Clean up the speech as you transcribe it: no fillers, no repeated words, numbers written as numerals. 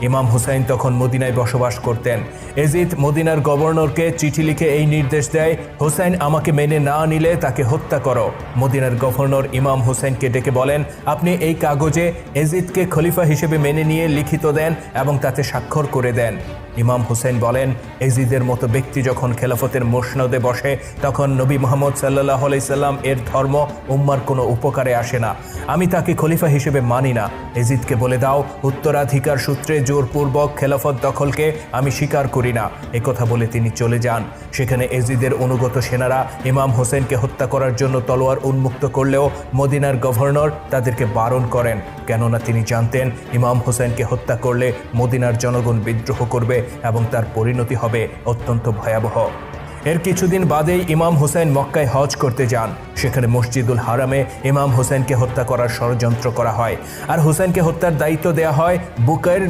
ইমাম হুসাইন তখন মদিনায় বসবাস করতেন। এজিদ মদিনার গভর্নরকে চিঠি লিখে এই নির্দেশ দেয়, হুসাইন আমাকে মেনে না নিলে তাকে হত্যা করো। মদিনার গভর্নর ইমাম হুসাইনকে ডেকে বলেন, আপনি এই কাগজে এজিদকে খলিফা হিসেবে মেনে নিয়ে লিখিত দেন এবং তাতে স্বাক্ষর করে দেন। ইমাম হুসেন বলেন, এজিদের মতো ব্যক্তি যখন খেলাফতের মসনদে বসে তখন নবী মুহাম্মদ সাল্লাল্লাহু আলাইহি সাল্লাম এর ধর্ম উম্মার কোনো উপকারে আসে না। আমি তাকে খলিফা হিসেবে মানি না। এজিদকে বলে দাও, উত্তরাধিকার সূত্রে জোরপূর্বক খেলাফত দখলকে আমি স্বীকার করি না। একথা বলে তিনি চলে যান। সেখানে এজিদের অনুগত সেনারা ইমাম হোসেনকে হত্যা করার জন্য তলোয়ার উন্মুক্ত করলেও মদিনার গভর্নর তাদেরকে বারণ করেন, কেননা তিনি জানতেন ইমাম হোসেনকে হত্যা করলে মদিনার জনগণ বিদ্রোহ করবে এবং তার পরিণতি হবে অত্যন্ত ভয়াবহ। এর কিছুদিন বাদেই ইমাম হোসেন মক্কায় হজ করতে যান। সেখানে মসজিদুল হারামে ইমাম হোসেনকে হত্যা করার ষড়যন্ত্র করা হয় আর হোসেনকে হত্যার দায়িত্ব দেয়া হয় বুকাইর